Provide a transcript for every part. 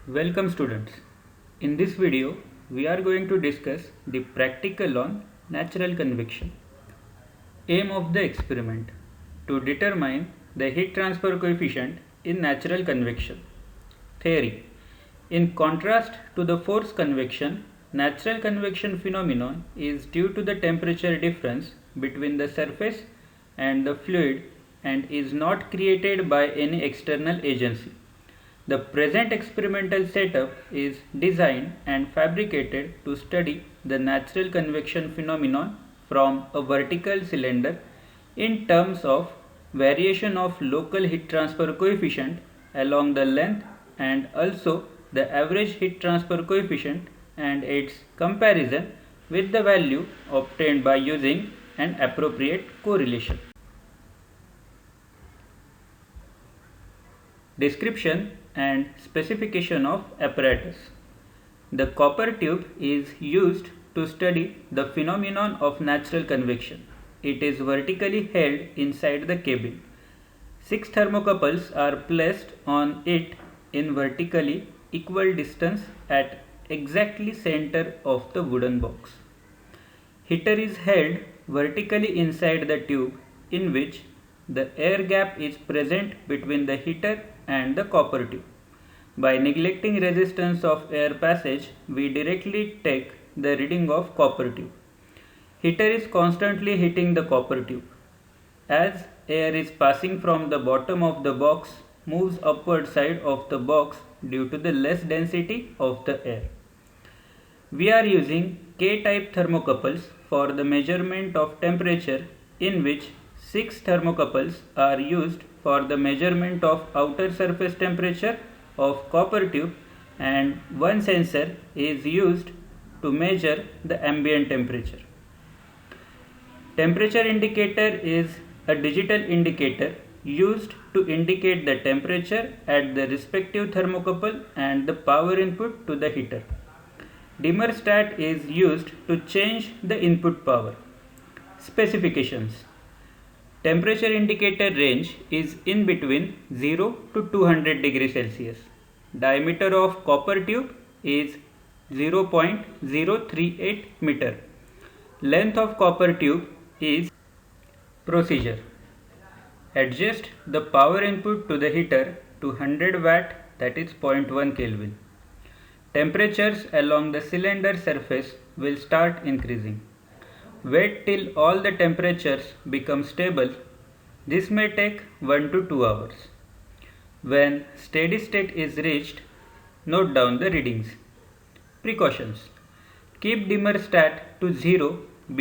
Welcome students. In this video, we are going to discuss the practical on natural convection. Aim of the experiment: to determine the heat transfer coefficient in natural convection. Theory: in contrast to the forced convection, natural convection phenomenon is due to the temperature difference between the surface and the fluid and is not created by any external agency. The present experimental setup is designed and fabricated to study the natural convection phenomenon from a vertical cylinder in terms of variation of local heat transfer coefficient along the length and also the average heat transfer coefficient and its comparison with the value obtained by using an appropriate correlation. Description and specification of apparatus. The copper tube is used to study the phenomenon of natural convection. It is vertically held inside the cabin. 6 thermocouples are placed on it in vertically equal distance at exactly center of the wooden box. Heater is held vertically inside the tube in which the air gap is present between the heater and the copper tube. By neglecting resistance of air passage, we directly take the reading of copper tube. Heater is constantly heating the copper tube. As air is passing from the bottom of the box, moves upward side of the box due to the less density of the air. We are using K-type thermocouples for the measurement of temperature, in which 6 thermocouples are used for the measurement of outer surface temperature of copper tube and one sensor is used to measure the ambient temperature. Temperature indicator is a digital indicator used to indicate the temperature at the respective thermocouple and the power input to the heater. Dimmer stat is used to change the input power. Specifications: temperature indicator range is in between 0 to 200 degrees Celsius. Diameter of copper tube is 0.038 meter. Length of copper tube is. Procedure: adjust the power input to the heater to 100 watt, that is 0.1 Kelvin. Temperatures along the cylinder surface will start increasing. Wait till all the temperatures become stable. This may take 1 to 2 hours. When steady state is reached, note down the readings. Precautions: keep dimmer stat to 0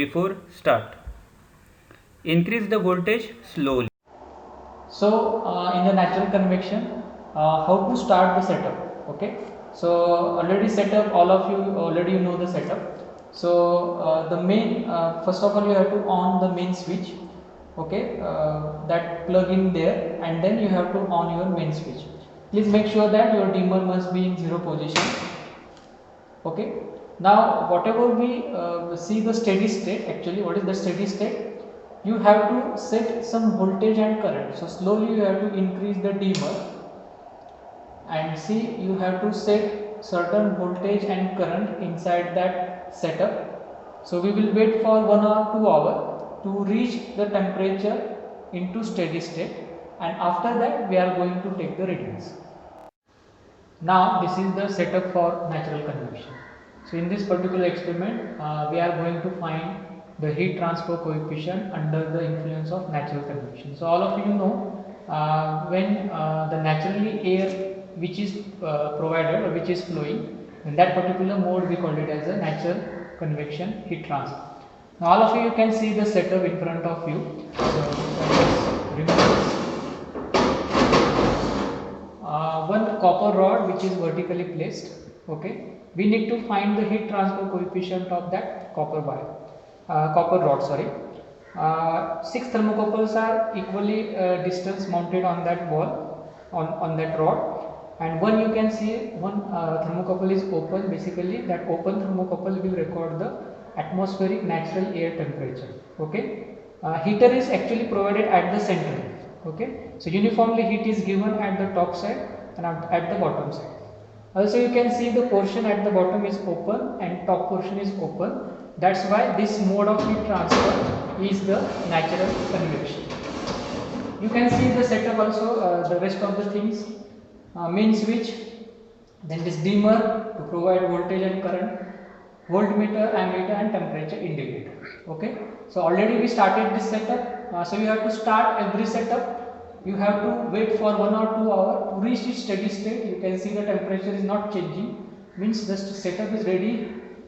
before start. Increase the voltage slowly. So in the natural convection, how to start the setup? Okay, so already setup, all of you already know the setup. So the main, first of all you have to on the main switch, okay, that plug in there, and then you have to on your main switch. Please make sure that your dimmer must be in 0 position. Okay, now whatever we see the steady state, actually what is the steady state? You have to set some voltage and current. So slowly you have to increase the dimmer, and see you have to set certain voltage and current inside that setup. So we will wait for 1 or 2 hours to reach the temperature into steady state, and after that we are going to take the readings. Now this is the setup for natural convection. So in this particular experiment, we are going to find the heat transfer coefficient under the influence of natural convection. So all of you know, when the naturally air which is provided or which is flowing, in that particular mode we call it as a natural convection heat transfer. Now all of you can see the setup in front of you. So remove this. One copper rod which is vertically placed. Okay, we need to find the heat transfer coefficient of that copper rod. 6 thermocouples are equally distance mounted on that wall, on that rod, and one you can see one thermocouple is open. Basically that open thermocouple will record the atmospheric natural air temperature. Okay, heater is actually provided at the center. Okay, so uniformly heat is given at the top side and at the bottom side. Also you can see the portion at the bottom is open and top portion is open. That's why this mode of heat transfer is the natural convection. You can see the setup also, the rest of the things, main switch, then this dimmer to provide voltage and current, voltmeter, ammeter and temperature indicator. Okay, so already we started this setup, so you have to start every setup. You have to wait for 1 or 2 hours to reach its steady state. You can see the temperature is not changing, means the setup is ready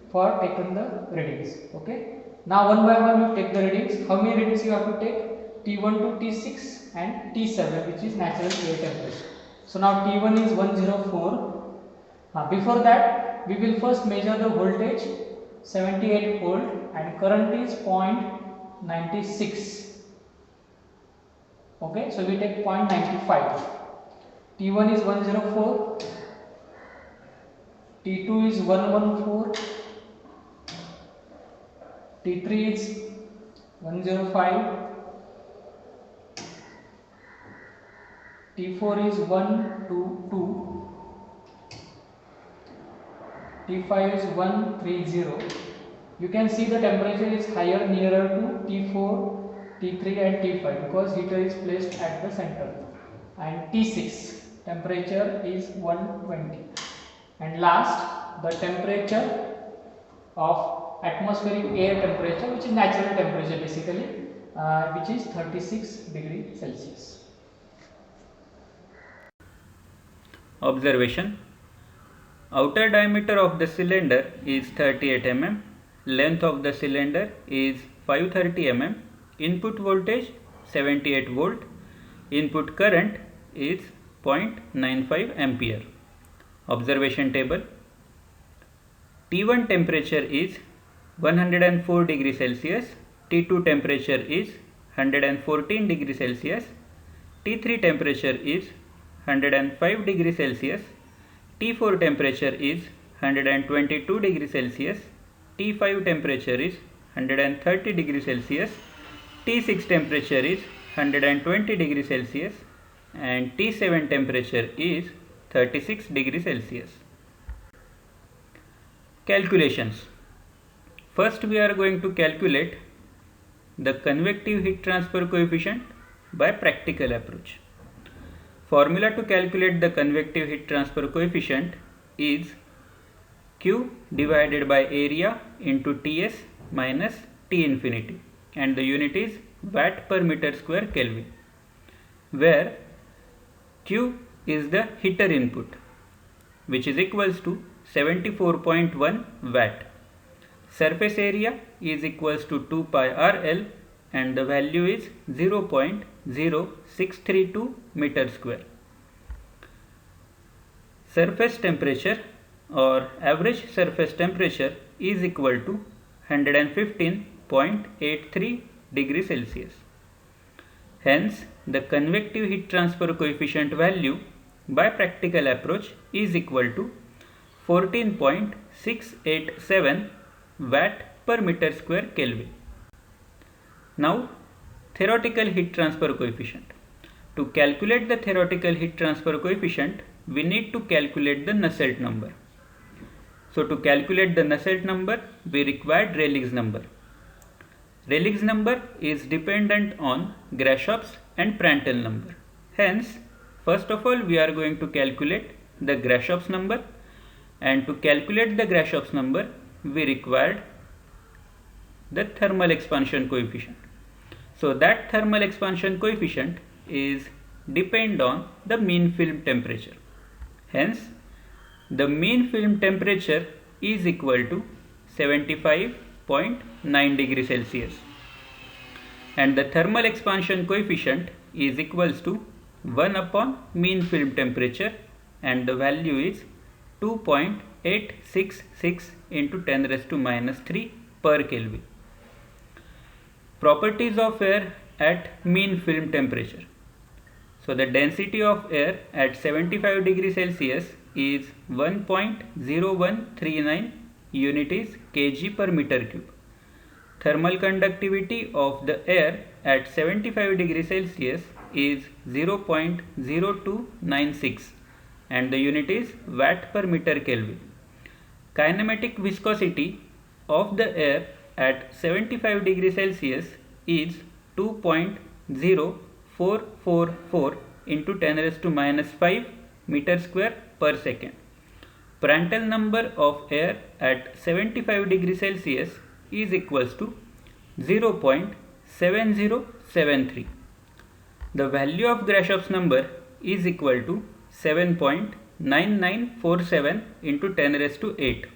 for taking the readings. Okay, now one by one you take the readings. How many readings you have to take? T1 to T6 and T7, which is natural air temperature. So now T1 is 104. Before that we will first measure the voltage 78 volt and current is 0.96. Okay, so we take 0.95. T1 is 104, T2 is 114, T3 is 105, T4 is 122, T5 is 130. You can see the temperature is higher nearer to T4, T3 and T5 because heater is placed at the center, and T6 temperature is 120. And last, the temperature of atmospheric air temperature, which is natural temperature basically, which is 36 degrees Celsius. Observation: outer diameter of the cylinder is 38 mm, length of the cylinder is 530 mm, input voltage 78 volt, input current is 0.95 ampere. Observation table: T1 temperature is 104 degrees Celsius, T2 temperature is 114 degrees Celsius, T3 temperature is 105 degrees Celsius, T4 temperature is 122 degrees Celsius, T5 temperature is 130 degrees Celsius, T6 temperature is 120 degrees Celsius and T7 temperature is 36 degrees Celsius. Calculations. First we are going to calculate the convective heat transfer coefficient by practical approach. Formula to calculate the convective heat transfer coefficient is Q divided by area into Ts minus T infinity, and the unit is watt per meter square Kelvin, where Q is the heater input, which is equals to 74.1 watt. Surface area is equals to 2 pi RL and the value is 0.0632 meter square. Surface temperature or average surface temperature is equal to 115.83 degrees Celsius. Hence, the convective heat transfer coefficient value by practical approach is equal to 14.687 watt per meter square Kelvin. Now, theoretical heat transfer coefficient. To calculate the theoretical heat transfer coefficient, we need to calculate the Nusselt number. So, to calculate the Nusselt number, we require Rayleigh's number. Rayleigh's number is dependent on Grashoff's and Prandtl number. Hence, first of all, we are going to calculate the Grashoff's number, and to calculate the Grashoff's number, we required the thermal expansion coefficient. So that thermal expansion coefficient is depend on the mean film temperature. Hence, the mean film temperature is equal to 75.9 degrees Celsius, and the thermal expansion coefficient is equals to 1 upon mean film temperature, and the value is 2.866 into 10 raised to minus 3 per Kelvin. Properties of air at mean film temperature. So the density of air at 75 degrees Celsius is 1.0139 unit is kg per meter cube. Thermal conductivity of the air at 75 degrees Celsius is 0.0296 and the unit is watt per meter Kelvin. Kinematic viscosity of the air at 75 degrees Celsius is 2.0444 into 10 raised to minus 5 meter square per second. Prandtl number of air at 75 degrees Celsius is equals to 0.7073. The value of Grashoff's number is equal to 7.9947 into 10 raised to 8.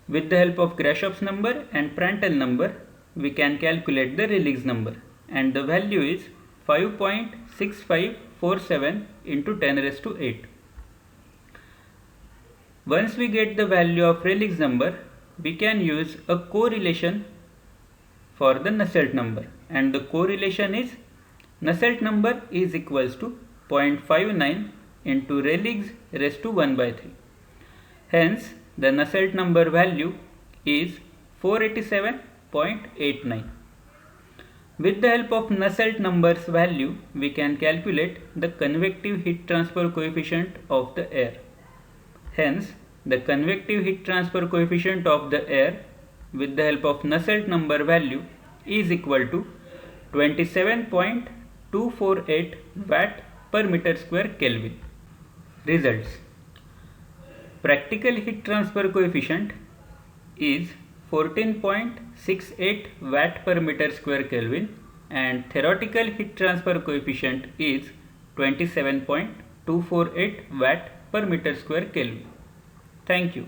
With the help of Grashoff's number and Prandtl number, we can calculate the Rayleigh's number, and the value is 5.6547 into 10 raised to 8. Once we get the value of Rayleigh's number, we can use a correlation for the Nusselt number, and the correlation is Nusselt number is equals to 0.59 into Rayleigh's raised to 1 by 3. Hence, the Nusselt number value is 487.89. With the help of Nusselt number's value, we can calculate the convective heat transfer coefficient of the air. Hence, the convective heat transfer coefficient of the air with the help of Nusselt number value is equal to 27.248 watt per meter square Kelvin. Results: practical heat transfer coefficient is 14.68 watt per meter square Kelvin and theoretical heat transfer coefficient is 27.248 watt per meter square Kelvin. Thank you.